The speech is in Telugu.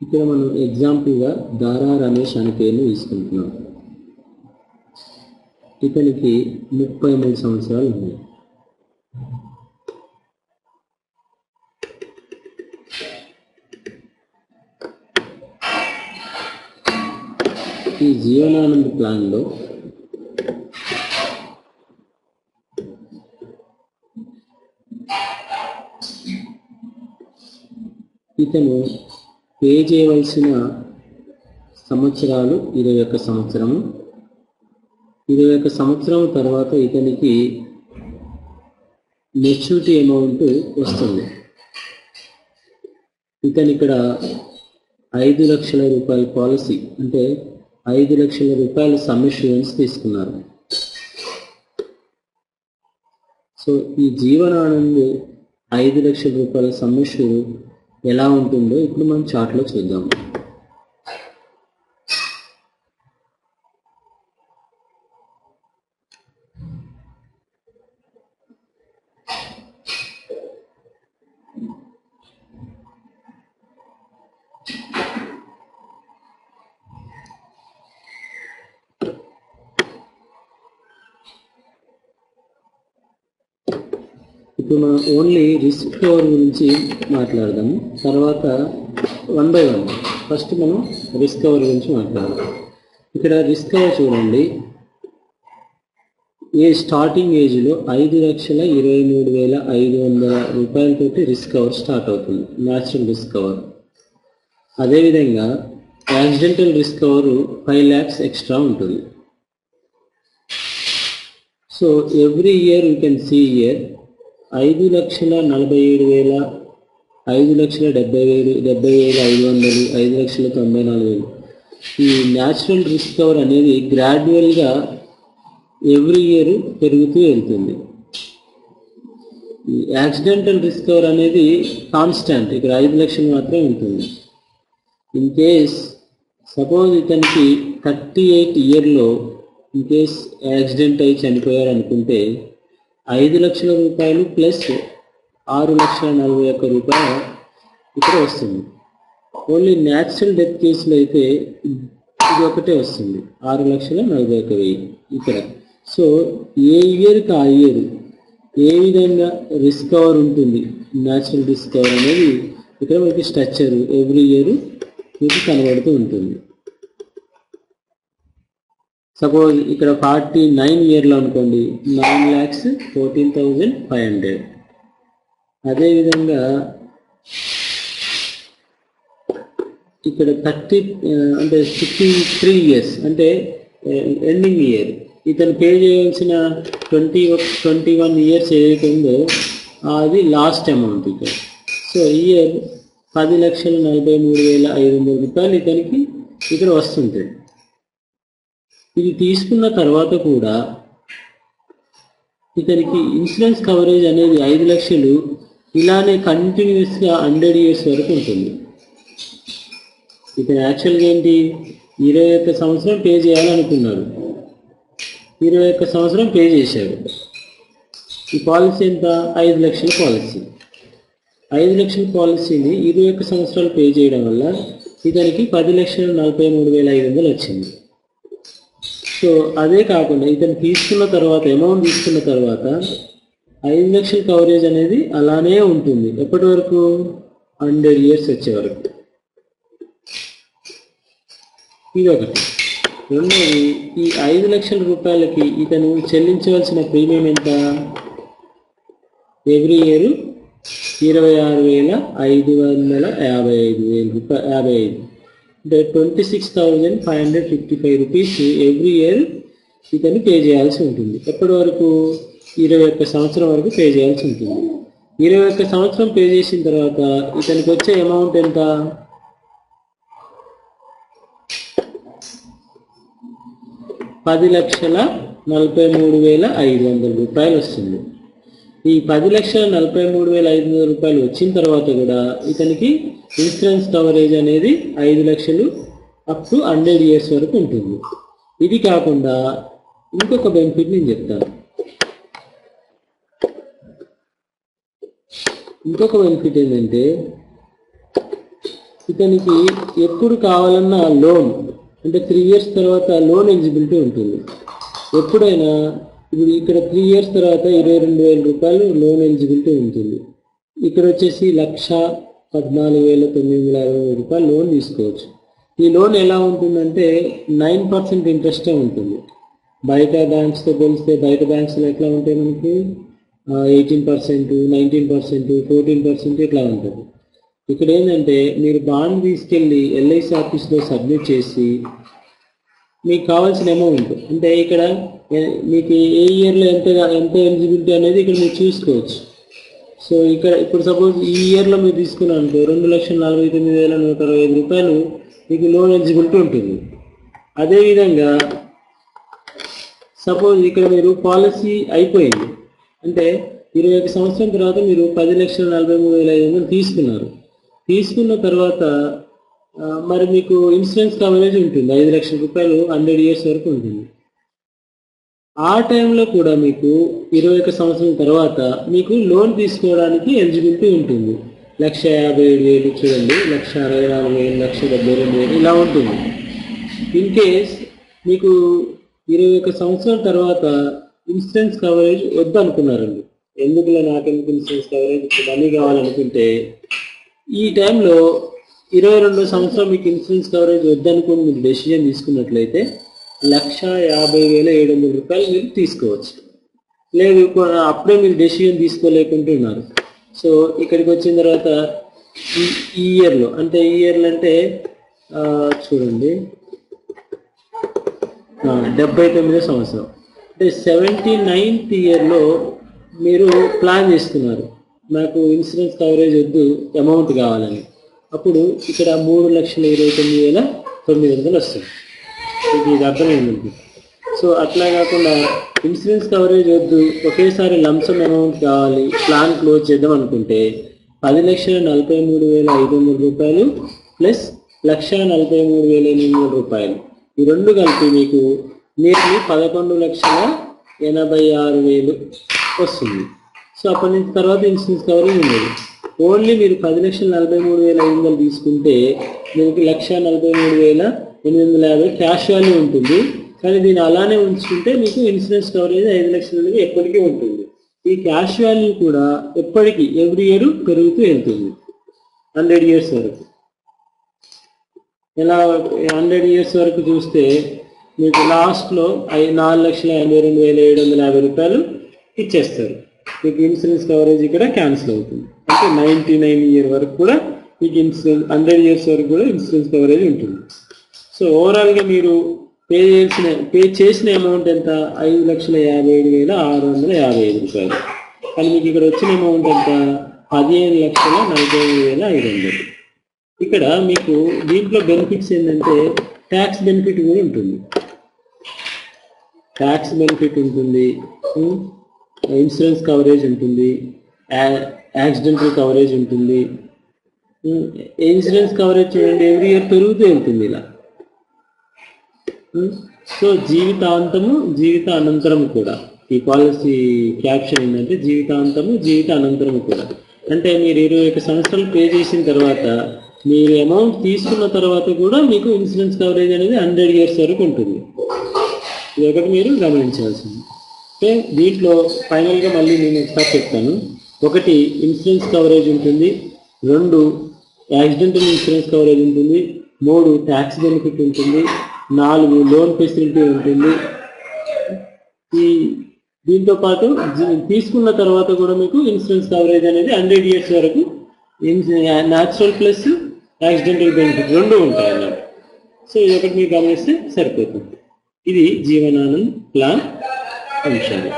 ఇక్కడ మనం ఎగ్జాంపుల్గా దారా రమేష్ అనే పేరును తీసుకుంటున్నాం. ఇతనికి 33 సంవత్సరాలు ఉన్నాయి. ఈ జీవనానంద ప్లాన్లో ఇతను పే చేయవలసిన సంవత్సరాలు 21 సంవత్సరము. 21 సంవత్సరం తర్వాత ఇతనికి మెచ్యూరిటీ అమౌంట్ వస్తుంది. ఇతను ఇక్కడ 5 లక్షల రూపాయల పాలసీ అంటే 5 లక్షల రూపాయల సమ్ ఇన్సూరెన్స్ తీసుకున్నారు. సో ఈ జీవనానంద్ 5 లక్షల రూపాయల సమ్ ఇన్సూరెన్స్ ఎలా ఉంటుందో ఇప్పుడు మనం చార్ట్లో చూద్దాం. ఇప్పుడు మనం ఓన్లీ రిస్క్ కవర్ గురించి మాట్లాడదాము. తర్వాత 1 by 1 ఫస్ట్ మనం రిస్క్ కవర్ గురించి మాట్లాడదాం. ఇక్కడ రిస్క్ కవర్ చూడండి, స్టార్టింగ్ ఏజ్లో 5,23,500 రూపాయలతోటి రిస్క్ కవర్ స్టార్ట్ అవుతుంది, న్యాచురల్ రిస్క్ కవర్. అదేవిధంగా accidental risk cover 5 lakhs extra ఉంటుంది. So every year you can see year 5,47,000, 5,70,000, 70,500, 5,94,000. ఈ న్యాచురల్ రిస్క్ కవర్ అనేది గ్రాడ్యువల్గా ఎవ్రీ ఇయర్ పెరుగుతూ వెళ్తుంది. ఈ యాక్సిడెంటల్ రిస్క్ కవర్ అనేది కాన్స్టాంట్, ఇక్కడ 5 లక్షలు మాత్రమే ఉంటుంది. ఇన్ కేస్ సపోజ్ ఇతనికి 38 ఇయర్లో ఇన్ కేస్ యాక్సిడెంట్ అయి చనిపోయారు అనుకుంటే 5 లక్షల రూపాయలు ప్లస్ 6,41,000 రూపాయలు ఇక్కడ వస్తుంది. ఓన్లీ న్యాచురల్ డెత్ కేసులో అయితే ఇది ఒకటే వస్తుంది, 6,41,000 ఇక్కడ. సో ఏ ఇయర్కి ఆ ఇయర్ ఏ విధంగా రిస్క్ కవర్ ఉంటుంది, న్యాచురల్ రిస్క్ కవర్ అనేది ఇక్కడ మనకి స్ట్రక్చర్ ఎవ్రీ ఇయర్ మీకు కనబడుతూ ఉంటుంది. సపోజ్ ఇక్కడ 49 ఇయర్లో అనుకోండి 9,14,500. అదేవిధంగా ఇక్కడ 53 ఇయర్స్ అంటే ఎండింగ్ ఇయర్ ఇతను పే చేయాల్సిన 21 ఇయర్స్ ఏదైతే ఉందో అది లాస్ట్ అమౌంట్ ఇక్కడ. సో ఇయర్ 10,43,500 రూపాయలు ఇతనికి ఇక్కడ వస్తుంటుంది. ఇది తీసుకున్న తర్వాత కూడా ఇతనికి ఇన్సూరెన్స్ కవరేజ్ అనేది 5 లక్షలు ఇలానే కంటిన్యూస్గా 100 ఇయర్స్ వరకు ఉంటుంది. ఇతను యాక్చువల్గా ఏంటి 21 సంవత్సరం పే చేయాలనుకున్నాడు, 21 సంవత్సరం పే చేశాడు. ఈ పాలసీ ఎంత? 5 లక్షల పాలసీ. 5 లక్షల పాలసీని 21 సంవత్సరాలు పే చేయడం వల్ల ఇతనికి 10,43,500 వచ్చింది. సో అదే కాకుండా ఇతను తీసుకున్న తర్వాత అమౌంట్ తీసుకున్న తర్వాత 5 లక్షల కవరేజ్ అనేది అలానే ఉంటుంది. ఎప్పటి వరకు? 100 ఇయర్స్ వచ్చే వరకు. ఇది ఒకటి. రెండోది, ఈ 5 లక్షల రూపాయలకి ఇతను చెల్లించవలసిన ప్రీమియం ఎంత? ఎవ్రీ ఇయర్ 26,555 రూపాయలు, అంటే 26,555 రూపీస్ ఎవ్రీ ఇయర్ ఇతను పే చేయాల్సి ఉంటుంది. ఎప్పటి వరకు? 21 సంవత్సరం వరకు పే చేయాల్సి ఉంటుంది. 21 సంవత్సరం పే చేసిన తర్వాత ఇతనికి వచ్చే అమౌంట్ ఎంత? 10,43,500 రూపాయలు వస్తుంది. ఈ 10,43,500 రూపాయలు వచ్చిన తర్వాత కూడా ఇతనికి ఇన్సూరెన్స్ కవరేజ్ అనేది 5 లక్షలు అప్ టు 100 ఇయర్స్ వరకు ఉంటుంది. ఇది కాకుండా ఇంకొక బెనిఫిట్ నేను చెప్తాను. ఇంకొక బెనిఫిట్ ఏంటంటే ఇతనికి ఎప్పుడు కావాలన్నా లోన్ అంటే 3 years తర్వాత లోన్ ఎలిజిబిలిటీ ఉంటుంది. ఎప్పుడైనా ఇప్పుడు ఇక్కడ 3 years తర్వాత 22,000 రూపాయలు లోన్ ఎలిజిబిలిటీ ఉంటుంది. ఇక్కడ వచ్చేసి 1,14,950 రూపాయలు లోన్ తీసుకోవచ్చు. ఈ లోన్ ఎలా ఉంటుందంటే 9% ఇంట్రెస్టే ఉంటుంది. బయట బ్యాంక్స్తో పోలిస్తే బయట బ్యాంక్స్లో ఎట్లా ఉంటాయి మనకి 18%, 19%, 14% ఇట్లా ఉంటుంది. ఇక్కడ ఏంటంటే మీరు బాండ్ తీసుకెళ్ళి ఎల్ఐసి ఆఫీస్లో సబ్మిట్ చేసి మీకు కావాల్సిన అమౌంట్ అంటే ఇక్కడ మీకు ఏ ఇయర్లో ఎంత ఎలిజిబిలిటీ అనేది ఇక్కడ మీరు చూసుకోవచ్చు. సో ఇక్కడ ఇప్పుడు సపోజ్ ఈ ఇయర్లో మీరు తీసుకున్నాను అనుకో 2,49,165 రూపాయలు మీకు లోన్ ఎలిజిబిలిటీ ఉంటుంది. అదేవిధంగా సపోజ్ ఇక్కడ మీరు పాలసీ అయిపోయింది అంటే 21 సంవత్సరం తర్వాత మీరు 10,43,500 తీసుకున్నారు. తీసుకున్న తర్వాత మరి మీకు ఇన్సూరెన్స్ కవరేజ్ ఉంటుంది 5 లక్షల రూపాయలు 100 years వరకు ఉంటుంది. ఆ టైంలో కూడా మీకు 21 సంవత్సరం తర్వాత మీకు లోన్ తీసుకోవడానికి ఎలిజిబిలిటీ ఉంటుంది. 1,57,000 చూడండి, 1,64,000, 1,72,000 ఇలా ఉంటుంది. ఇన్ కేస్ మీకు 21 సంవత్సరాల తర్వాత ఇన్సూరెన్స్ కవరేజ్ వద్దనుకున్నారండి, ఎందుకులే నాకెందుకు ఇన్సూరెన్స్ కవరేజ్ మనీ కావాలనుకుంటే ఈ టైంలో 22వ సంవత్సరం మీకు ఇన్సూరెన్స్ కవరేజ్ వద్దనుకుని మీరు డెసిజన్ తీసుకున్నట్లయితే 1,50,700 రూపాయలు మీరు తీసుకోవచ్చు. లేదు అప్పుడే మీరు డెసిజన్ తీసుకోలేకుంటున్నారు. సో ఇక్కడికి వచ్చిన తర్వాత ఈ ఇయర్లో అంటే చూడండి 79వ సంవత్సరం అంటే 79th ఇయర్లో మీరు ప్లాన్ చేస్తున్నారు నాకు ఇన్సూరెన్స్ కవరేజ్ వద్దు అమౌంట్ కావాలని. అప్పుడు ఇక్కడ 3,29,900 వస్తుంది. ఇది అర్థమైంది. సో అట్లా కాకుండా ఇన్సూరెన్స్ కవరేజ్ వద్దు ఒకేసారి లంసమ్ అమౌంట్ కావాలి ప్లాన్ క్లోజ్ చేద్దాం అనుకుంటే 10,43,500 రూపాయలు ప్లస్ 1,43,800 రూపాయలు ఈ రెండు కలిపి మీకు నియర్లీ 11,86,000 వస్తుంది. సో అప్పటి నుంచి తర్వాత ఇన్సూరెన్స్ కవరేజ్ ఉండదు. ఓన్లీ మీరు 10,43,500 తీసుకుంటే మీకు 1,43,850 క్యాష్ వాల్యూ ఉంటుంది. కానీ దీన్ని అలానే ఉంచుకుంటే మీకు ఇన్సూరెన్స్ కవరేజ్ 5 లక్షల ఎప్పటికీ ఉంటుంది. ఈ క్యాష్ వాల్యూ కూడా ఎప్పటికీ ఎవ్రీ ఇయర్ పెరుగుతూ వెళ్తుంది 100 years వరకు. ఇలా 100 years వరకు చూస్తే మీకు లాస్ట్లో 4,82,750 రూపాయలు ఇచ్చేస్తారు. మీకు ఇన్సూరెన్స్ కవరేజ్ ఇక్కడ క్యాన్సిల్ అవుతుంది. అంటే 99 year వరకు కూడా మీకు ఇన్సూరెన్స్ 100 years వరకు కూడా ఇన్సూరెన్స్ కవరేజ్ ఉంటుంది. సో ఓవరాల్గా మీరు పే చేసిన అమౌంట్ ఎంత 5,57,655 రూపాయలు. కానీ మీకు ఇక్కడ వచ్చిన అమౌంట్ ఎంత 15,45,500. ఇక్కడ మీకు దీంట్లో బెనిఫిట్స్ ఏంటంటే ట్యాక్స్ బెనిఫిట్ కూడా ఉంటుంది. ట్యాక్స్ బెనిఫిట్ ఉంటుంది, ఇన్సూరెన్స్ కవరేజ్ ఉంటుంది, యాక్సిడెంటల్ కవరేజ్ ఉంటుంది. ఇన్సూరెన్స్ కవరేజ్ చూడండి ఎవ్రీ ఇయర్ పెరుగుతూ వెళ్తుంది ఇలా. సో జీవితాంతము జీవిత అనంతరం కూడా ఈ పాలసీ క్యాప్షన్ ఏంటంటే జీవితాంతము జీవిత అనంతరం కూడా. అంటే మీరు 21 సంవత్సరాలు పే చేసిన తర్వాత మీరు అమౌంట్ తీసుకున్న తర్వాత కూడా మీకు ఇన్సూరెన్స్ కవరేజ్ అనేది 100 years వరకు ఉంటుంది. ఇది ఒకటి మీరు గమనించాల్సింది. ఓకే, దీంట్లో ఫైనల్గా మళ్ళీ నేను ఒకసారి చెప్తాను. 1 ఇన్సూరెన్స్ కవరేజ్ ఉంటుంది, 2 యాక్సిడెంటల్ ఇన్సూరెన్స్ కవరేజ్ ఉంటుంది, 3 ట్యాక్స్ బెనిఫిట్ ఉంటుంది, 4 లోన్ ఫెసిలిటీ ఉంటుంది. దీంతో పాటు తీసుకున్న తర్వాత కూడా మీకు ఇన్సూరెన్స్ కవరేజ్ అనేది 100 years వరకు న్యాచురల్ ప్లస్ యాక్సిడెంటల్ బెనిఫిట్ 2 ఉంటాయి అన్నమాట. సో ఇది ఒకటి మీరు గమనిస్తే సరిపోతుంది. ఇది జీవనానంద్ ప్లాన్ అంశాలు.